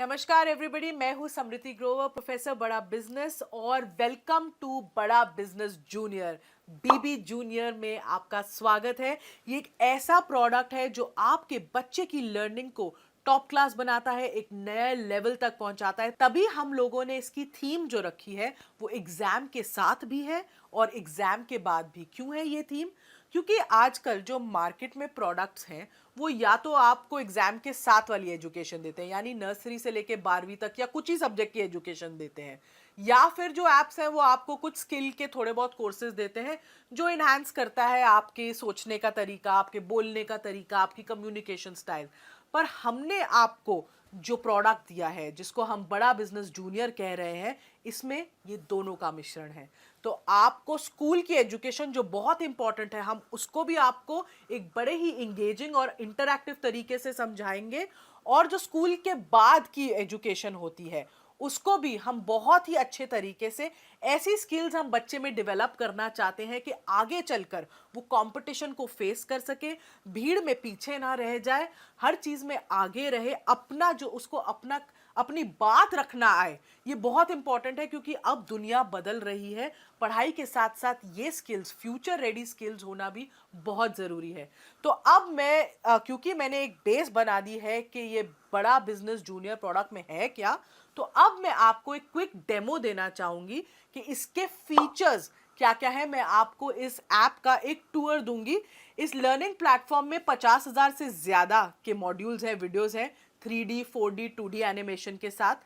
नमस्कार एवरीबॉडी, मैं हूं समृति ग्रोवर, प्रोफेसर बड़ा बिजनेस और वेलकम टू बड़ा बिजनेस जूनियर। बीबी जूनियर में आपका स्वागत है। ये एक ऐसा प्रोडक्ट है जो आपके बच्चे की लर्निंग को टॉप क्लास बनाता है, एक नए लेवल तक पहुंचाता है। तभी हम लोगों ने इसकी थीम जो रखी है वो एग्जाम के साथ भी है और एग्जाम के बाद भी। क्यों है ये थीम? क्योंकि आजकल जो मार्केट में प्रोडक्ट्स हैं वो या तो आपको एग्जाम के साथ वाली एजुकेशन देते हैं, यानी नर्सरी से लेके 12वीं तक या कुछ ही सब्जेक्ट की एजुकेशन देते हैं, या फिर जो एप्स हैं वो आपको कुछ स्किल के थोड़े बहुत कोर्सेज देते हैं जो इन्हांस करता है आपके सोचने का तरीका, आपके बोलने का तरीका, आपकी कम्युनिकेशन स्टाइल। पर हमने आपको जो प्रोडक्ट दिया है जिसको हम बड़ा बिजनेस जूनियर कह रहे हैं, इसमें ये दोनों का मिश्रण है। तो आपको स्कूल की एजुकेशन जो बहुत इंपॉर्टेंट है, हम उसको भी आपको एक बड़े ही इंगेजिंग और इंटरैक्टिव तरीके से समझाएंगे, और जो स्कूल के बाद की एजुकेशन होती है उसको भी हम बहुत ही अच्छे तरीके से, ऐसी स्किल्स हम बच्चे में डेवलप करना चाहते हैं कि आगे चलकर वो कंपटीशन को फेस कर सके, भीड़ में पीछे ना रह जाए, हर चीज में आगे रहे, अपना जो उसको अपनी बात रखना आए। ये बहुत इंपॉर्टेंट है क्योंकि अब दुनिया बदल रही है। पढ़ाई के साथ साथ ये स्किल्स, फ्यूचर रेडी स्किल्स होना भी बहुत जरूरी है। तो अब क्योंकि मैंने एक बेस बना दी है कि ये बड़ा बिजनेस जूनियर प्रोडक्ट में है क्या, तो अब मैं आपको एक क्विक डेमो देना चाहूंगी कि इसके फीचर्स क्या क्या है। मैं आपको इस ऐप का एक टूर दूंगी। इस लर्निंग प्लेटफॉर्म में 50,000 से ज्यादा के मॉड्यूल्स हैं, वीडियोस हैं, 3D 4D 2D एनिमेशन के साथ।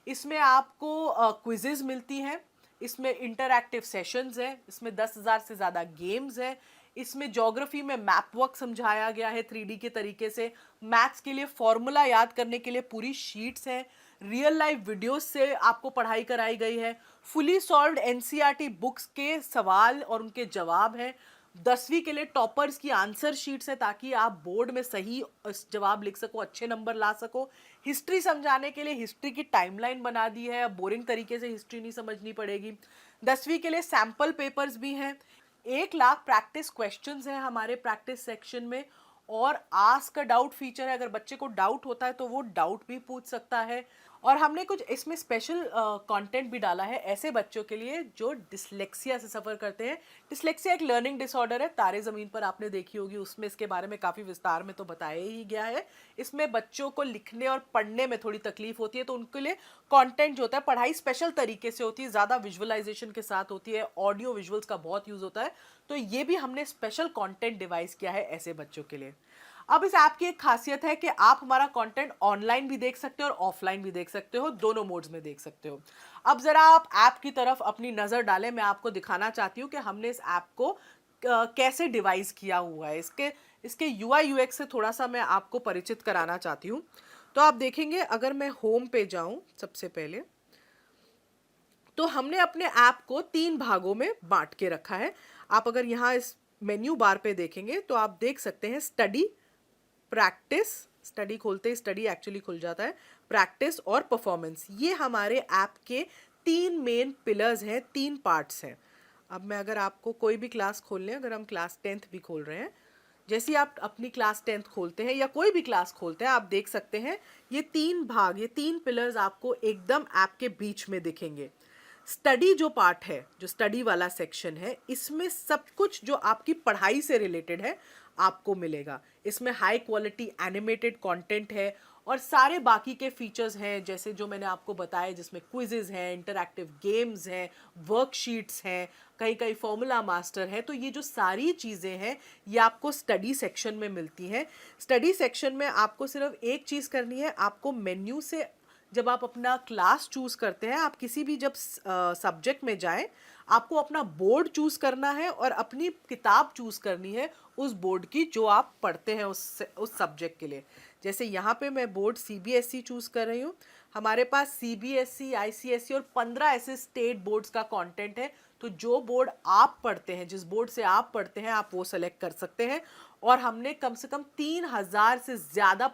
इसमें आपको क्विजेज मिलती हैं, इसमें इंटरैक्टिव सेशंस हैं, इसमें 10,000 से ज़्यादा गेम्स हैं, इसमें ज्योग्राफी में मैप वर्क समझाया गया है 3D के तरीके से, मैथ्स के लिए फॉर्मूला याद करने के लिए पूरी शीट्स हैं, रियल लाइफ वीडियोस से आपको पढ़ाई कराई गई है, फुली सॉल्व्ड एनसीईआरटी बुक्स के सवाल और उनके जवाब हैं, 10वीं के लिए टॉपर्स की आंसर शीट्स है ताकि आप बोर्ड में सही जवाब लिख सको, अच्छे नंबर ला सको। हिस्ट्री समझाने के लिए हिस्ट्री की टाइमलाइन बना दी है, अब बोरिंग तरीके से हिस्ट्री नहीं समझनी पड़ेगी। 10वीं के लिए सैंपल पेपर्स भी हैं, 1 लाख प्रैक्टिस क्वेश्चंस हैं हमारे प्रैक्टिस सेक्शन में, और आस्क अ डाउट फीचर है। अगर बच्चे को डाउट होता है तो वो डाउट भी पूछ सकता है। और हमने कुछ इसमें स्पेशल कंटेंट भी डाला है ऐसे बच्चों के लिए जो डिसलेक्सिया से सफ़र करते हैं। डिसलेक्सिया एक लर्निंग डिसऑर्डर है, तारे ज़मीन पर आपने देखी होगी, उसमें इसके बारे में काफ़ी विस्तार में तो बताया ही गया है। इसमें बच्चों को लिखने और पढ़ने में थोड़ी तकलीफ होती है, तो उनके लिए कंटेंट जो होता है, पढ़ाई स्पेशल तरीके से होती है, ज़्यादा विजुअलाइजेशन के साथ होती है, ऑडियो विजुअल्स का बहुत यूज़ होता है। तो ये भी हमने स्पेशल कंटेंट डिवाइस किया है ऐसे बच्चों के लिए। अब इस ऐप की एक खासियत है कि आप हमारा कंटेंट ऑनलाइन भी देख सकते हो और ऑफलाइन भी देख सकते हो, दोनों मोड्स में देख सकते हो। अब जरा आप ऐप की तरफ अपनी नजर डालें, मैं आपको दिखाना चाहती हूँ कि हमने इस ऐप को कैसे डिवाइस किया हुआ है। इसके इसके यूआई यूएक्स से थोड़ा सा मैं आपको परिचित कराना चाहती हूँ। तो आप देखेंगे, अगर मैं होम पे जाऊं सबसे पहले, तो हमने अपने ऐप को 3 भागों में बांट के रखा है। आप अगर यहाँ इस मेन्यू बार पे देखेंगे तो आप देख सकते हैं स्टडी, प्रैक्टिस, स्टडी खोलते ही स्टडी एक्चुअली खुल जाता है, प्रैक्टिस और परफॉर्मेंस। ये हमारे ऐप के 3 मेन पिलर्स हैं, 3 पार्ट्स हैं। अब मैं अगर आपको कोई भी क्लास खोल लें, अगर हम क्लास 10th भी खोल रहे हैं, जैसे ही आप अपनी क्लास 10th खोलते हैं या कोई भी क्लास खोलते हैं, आप देख सकते हैं ये 3 भाग, ये 3 पिलर्स आपको एकदम ऐप के बीच में दिखेंगे। स्टडी जो पार्ट है, जो स्टडी वाला सेक्शन है, इसमें सब कुछ जो आपकी पढ़ाई से रिलेटेड है आपको मिलेगा। इसमें हाई क्वालिटी एनिमेटेड कंटेंट है और सारे बाकी के फीचर्स हैं जैसे जो मैंने आपको बताया, जिसमें क्विजेज हैं, इंटरैक्टिव गेम्स हैं, वर्कशीट्स हैं, कहीं कहीं फॉर्मूला मास्टर है। तो ये जो सारी चीज़ें हैं ये आपको स्टडी सेक्शन में मिलती हैं। स्टडी सेक्शन में आपको सिर्फ एक चीज़ करनी है, आपको मेन्यू से जब आप अपना क्लास चूज करते हैं, आप किसी भी जब सब्जेक्ट में जाएं, आपको अपना बोर्ड चूज करना है और अपनी किताब चूज करनी है उस बोर्ड की जो आप पढ़ते हैं उस सब्जेक्ट के लिए। जैसे यहाँ पे मैं बोर्ड सीबीएसई चूज कर रही हूँ। हमारे पास सीबीएसई, आईसीएसई और 15 ऐसे स्टेट बोर्ड्स का कंटेंट है। तो जो बोर्ड आप पढ़ते हैं, जिस बोर्ड से आप पढ़ते हैं, आप वो सेलेक्ट कर सकते हैं और हमने कम से कम 3,000 से ज़्यादा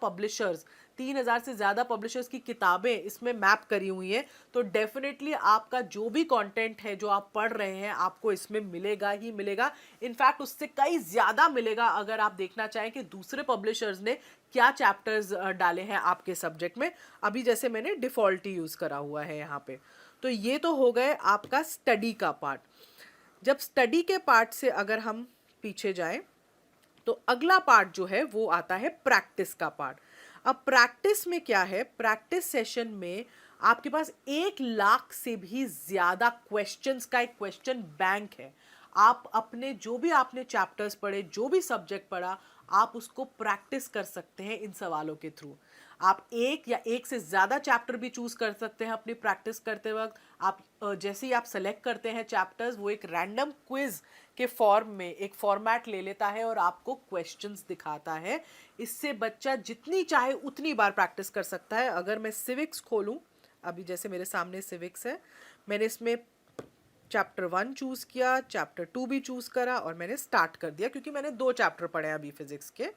पब्लिशर्स की किताबें इसमें मैप करी हुई हैं। तो डेफिनेटली आपका जो भी कंटेंट है जो आप पढ़ रहे हैं आपको इसमें मिलेगा ही मिलेगा। इनफैक्ट उससे कई ज़्यादा मिलेगा अगर आप देखना चाहें कि दूसरे पब्लिशर्स ने क्या चैप्टर्स डाले हैं आपके सब्जेक्ट में। अभी जैसे मैंने डिफ़ॉल्ट ही यूज़ करा हुआ है यहाँ पे। तो ये तो हो गए आपका स्टडी का पार्ट। जब स्टडी के पार्ट से अगर हम पीछे जाएं तो अगला पार्ट जो है वो आता है प्रैक्टिस का पार्ट। अब प्रैक्टिस में क्या है, प्रैक्टिस सेशन में आपके पास 1 लाख से भी ज्यादा क्वेश्चंस का एक क्वेश्चन बैंक है। आप अपने जो भी आपने चैप्टर्स पढ़े, जो भी सब्जेक्ट पढ़ा, आप उसको प्रैक्टिस कर सकते हैं इन सवालों के थ्रू। आप एक या एक से ज़्यादा चैप्टर भी चूज़ कर सकते हैं अपनी प्रैक्टिस करते वक्त। आप जैसे ही आप सेलेक्ट करते हैं चैप्टर्स, वो एक रैंडम क्विज के फॉर्म में एक फॉर्मेट ले लेता है और आपको क्वेश्चंस दिखाता है। इससे बच्चा जितनी चाहे उतनी बार प्रैक्टिस कर सकता है। अगर मैं सिविक्स खोलूं, अभी जैसे मेरे सामने सिविक्स है, मैंने इसमें चैप्टर 1 चूज़ किया, चैप्टर 2 भी चूज़ करा और मैंने स्टार्ट कर दिया क्योंकि मैंने 2 चैप्टर पढ़े अभी फिजिक्स के।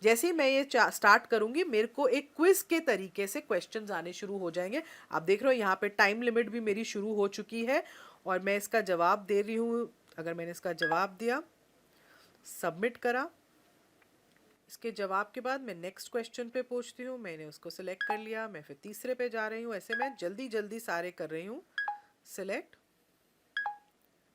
जैसे ही मैं ये स्टार्ट करूंगी मेरे को एक क्विज के तरीके से क्वेश्चंस आने शुरू हो जाएंगे। आप देख रहे हो यहाँ पे टाइम लिमिट भी मेरी शुरू हो चुकी है और मैं इसका जवाब दे रही हूँ। अगर मैंने इसका जवाब दिया, सबमिट करा, इसके जवाब के बाद मैं नेक्स्ट क्वेश्चन पे पहुँचती हूँ। मैंने उसको सिलेक्ट कर लिया, मैं फिर तीसरे पे जा रही हूँ। ऐसे मैं जल्दी जल्दी सारे कर रही हूँ सिलेक्ट।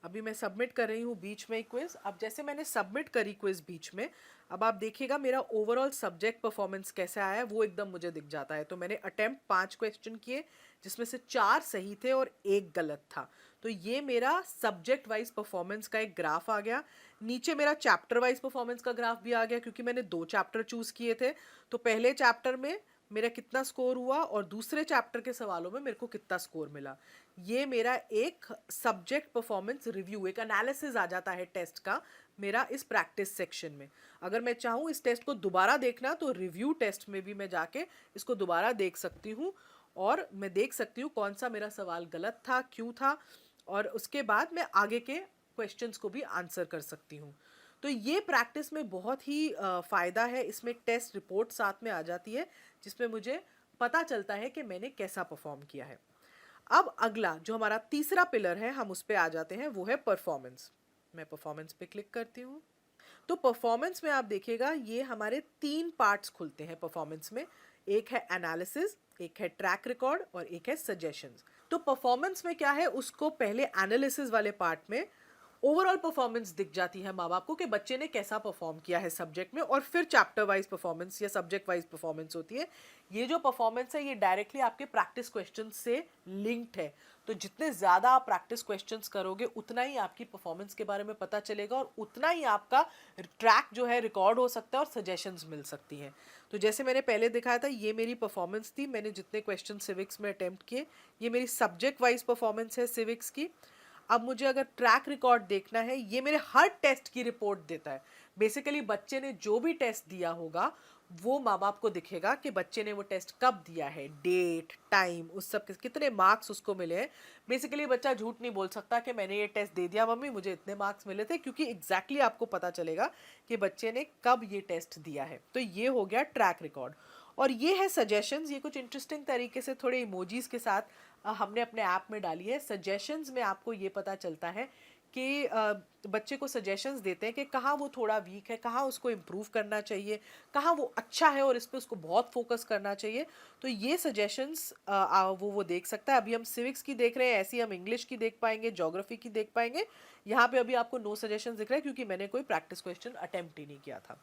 अभी मैं सबमिट कर रही हूँ बीच में क्विज। अब जैसे मैंने सबमिट करी क्विज बीच में, अब आप देखिएगा मेरा ओवरऑल सब्जेक्ट परफॉर्मेंस कैसे आया है वो एकदम मुझे दिख जाता है। तो मैंने अटेम्प्ट 5 क्वेश्चन किए जिसमें से 4 सही थे और 1 गलत था। तो ये मेरा सब्जेक्ट वाइज परफॉर्मेंस का एक ग्राफ आ गया। नीचे मेरा चैप्टर वाइज परफॉर्मेंस का ग्राफ भी आ गया क्योंकि मैंने 2 चैप्टर चूज किए थे। तो पहले चैप्टर में मेरा कितना स्कोर हुआ और दूसरे चैप्टर के सवालों में मेरे को कितना स्कोर मिला। ये मेरा एक सब्जेक्ट परफॉर्मेंस रिव्यू, एक एनालिसिस आ जाता है टेस्ट का मेरा इस प्रैक्टिस सेक्शन में। अगर मैं चाहूँ इस टेस्ट को दोबारा देखना तो रिव्यू टेस्ट में भी मैं जाके इसको दोबारा देख सकती हूँ और मैं देख सकती हूँ कौन सा मेरा सवाल गलत था, क्यों था, और उसके बाद मैं आगे के क्वेश्चंस को भी आंसर कर सकती हूँ। तो ये प्रैक्टिस में बहुत ही फ़ायदा है। इसमें एक टेस्ट रिपोर्ट साथ में आ जाती है जिसमें मुझे पता चलता है कि मैंने कैसा परफॉर्म किया है। अब अगला जो हमारा तीसरा पिलर है हम उस पे आ जाते हैं, वो है परफॉर्मेंस। मैं परफॉर्मेंस पे क्लिक करती हूँ। तो परफॉर्मेंस में आप देखिएगा ये हमारे 3 पार्ट्स खुलते हैं परफॉर्मेंस में। एक है एनालिसिस, एक है ट्रैक रिकॉर्ड और एक है सजेशंस। तो परफॉर्मेंस में क्या है, उसको पहले एनालिसिस वाले पार्ट में ओवरऑल परफॉर्मेंस दिख जाती है माँ बाप को कि बच्चे ने कैसा परफॉर्म किया है सब्जेक्ट में, और फिर चैप्टर वाइज परफॉर्मेंस या सब्जेक्ट वाइज परफॉर्मेंस होती है। ये जो परफॉर्मेंस है ये डायरेक्टली आपके प्रैक्टिस क्वेश्चन से लिंक्ड है। तो जितने ज़्यादा आप प्रैक्टिस क्वेश्चंस करोगे उतना ही आपकी परफॉर्मेंस के बारे में पता चलेगा और उतना ही आपका ट्रैक जो है रिकॉर्ड हो सकता है और सजेशंस मिल सकती हैं। तो जैसे मैंने पहले दिखाया था ये मेरी परफॉर्मेंस थी, मैंने जितने क्वेश्चन सिविक्स में अटेम्प्ट किए, ये मेरी सब्जेक्ट वाइज परफॉर्मेंस है सिविक्स की। अब मुझे अगर ट्रैक रिकॉर्ड देखना है, ये मेरे हर टेस्ट की रिपोर्ट देता है। बेसिकली बच्चे ने जो भी टेस्ट दिया होगा वो माँ बाप को दिखेगा कि बच्चे ने वो टेस्ट कब दिया है, डेट, टाइम, उस सब के कितने मार्क्स उसको मिले हैं। बेसिकली बच्चा झूठ नहीं बोल सकता कि मैंने ये टेस्ट दे दिया मम्मी मुझे इतने मार्क्स मिले थे, क्योंकि एग्जैक्टली आपको पता चलेगा कि बच्चे ने कब ये टेस्ट दिया है। तो ये हो गया ट्रैक रिकॉर्ड। और ये है सजेशंस। ये कुछ इंटरेस्टिंग तरीके से थोड़े इमोजीज के साथ हमने अपने ऐप में डाली है। सजेशंस में आपको ये पता चलता है कि बच्चे को सजेशंस देते हैं कि कहाँ वो थोड़ा वीक है, कहाँ उसको इम्प्रूव करना चाहिए, कहाँ वो अच्छा है और इस पर उसको बहुत फोकस करना चाहिए। तो ये सजेशंस वो देख सकता है। अभी हम सिविक्स की देख रहे हैं, ऐसी हम इंग्लिश की देख पाएंगे, ज्योग्राफी की देख पाएंगे। यहाँ पे अभी आपको नो सजेशंस दिख रहा है क्योंकि मैंने कोई प्रैक्टिस क्वेश्चन अटेम्प्ट ही नहीं किया था।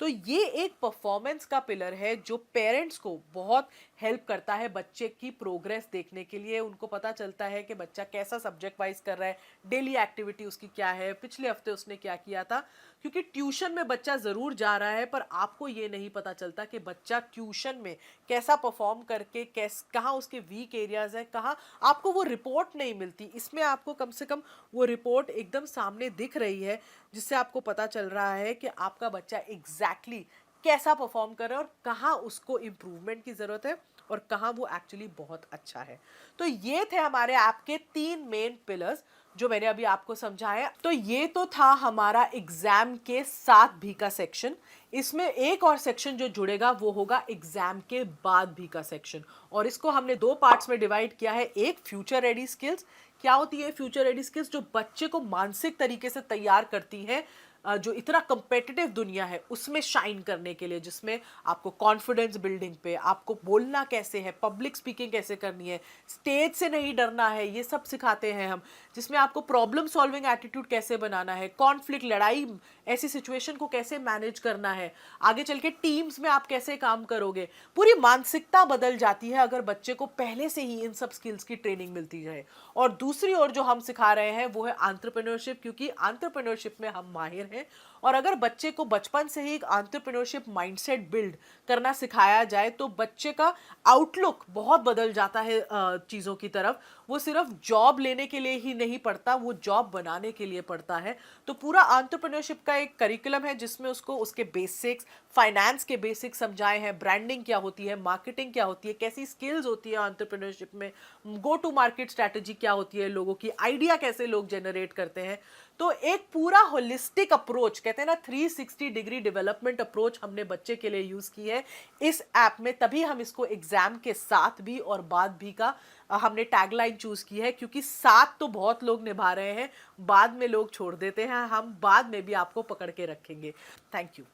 तो ये एक परफॉर्मेंस का पिलर है जो पेरेंट्स को बहुत हेल्प करता है बच्चे की प्रोग्रेस देखने के लिए। उनको पता चलता है कि बच्चा कैसा सब्जेक्ट वाइज कर रहा है, डेली एक्टिविटी उसकी क्या है, पिछले हफ्ते उसने क्या किया था। क्योंकि ट्यूशन में बच्चा ज़रूर जा रहा है पर आपको ये नहीं पता चलता कि बच्चा ट्यूशन में कैसा परफॉर्म करके कहाँ उसके वीक एरियाज हैं, कहाँ आपको वो रिपोर्ट नहीं मिलती। इसमें आपको कम से कम वो रिपोर्ट एकदम सामने दिख रही है जिससे आपको पता चल रहा है कि आपका बच्चा एग्जैक्टली कैसा परफॉर्म कर रहा है और कहाँ उसको इम्प्रूवमेंट की ज़रूरत है और कहाँ वो एक्चुअली बहुत अच्छा है। तो ये थे हमारे ऐप के 3 मेन पिलर्स जो मैंने अभी आपको समझाया। तो ये तो था हमारा एग्जाम के साथ भी का सेक्शन। इसमें एक और सेक्शन जो जुड़ेगा वो होगा एग्जाम के बाद भी का सेक्शन, और इसको हमने 2 पार्ट्स में डिवाइड किया है। एक फ्यूचर रेडी स्किल्स, क्या होती है फ्यूचर रेडी स्किल्स, जो बच्चे को मानसिक तरीके से तैयार करती हैं जो इतना कंपेटिटिव दुनिया है उसमें शाइन करने के लिए, जिसमें आपको कॉन्फिडेंस बिल्डिंग पे, आपको बोलना कैसे है, पब्लिक स्पीकिंग कैसे करनी है, स्टेज से नहीं डरना है, ये सब सिखाते हैं हम। जिसमें आपको प्रॉब्लम सॉल्विंग एटीट्यूड कैसे बनाना है, कॉन्फ्लिक्ट, लड़ाई, ऐसी सिचुएशन को कैसे मैनेज करना है, आगे चल के टीम्स में आप कैसे काम करोगे। पूरी मानसिकता बदल जाती है अगर बच्चे को पहले से ही इन सब स्किल्स की ट्रेनिंग मिलती जाए। और दूसरी ओर जो हम सिखा रहे हैं वो है एंटरप्रेन्योरशिप, क्योंकि एंटरप्रेन्योरशिप में हम माहिर हैं। और अगर बच्चे को बचपन से ही एक एंटरप्रेन्योरशिप माइंडसेट बिल्ड करना सिखाया जाए तो बच्चे का आउटलुक बहुत बदल जाता है चीज़ों की तरफ। वो सिर्फ जॉब लेने के लिए ही नहीं पढ़ता, वो जॉब बनाने के लिए पढ़ता है। तो पूरा एंटरप्रेन्योरशिप का एक करिकुलम है जिसमें उसको उसके बेसिक्स, फाइनेंस के बेसिक्स समझाए हैं, ब्रांडिंग क्या होती है, मार्केटिंग क्या होती है, कैसी स्किल्स होती है एंटरप्रेन्योरशिप में, गो टू मार्केट स्ट्रैटेजी क्या होती है, लोगों की आइडिया कैसे लोग जनरेट करते हैं। तो एक पूरा होलिस्टिक अप्रोच, कहते हैं ना 360 डिग्री डेवलपमेंट अप्रोच, हमने बच्चे के लिए यूज की है इस ऐप में। तभी हम इसको एग्जाम के साथ भी और बाद भी का हमने टैगलाइन चूज की है, क्योंकि साथ तो बहुत लोग निभा रहे हैं, बाद में लोग छोड़ देते हैं, हम बाद में भी आपको पकड़ के रखेंगे। Thank you.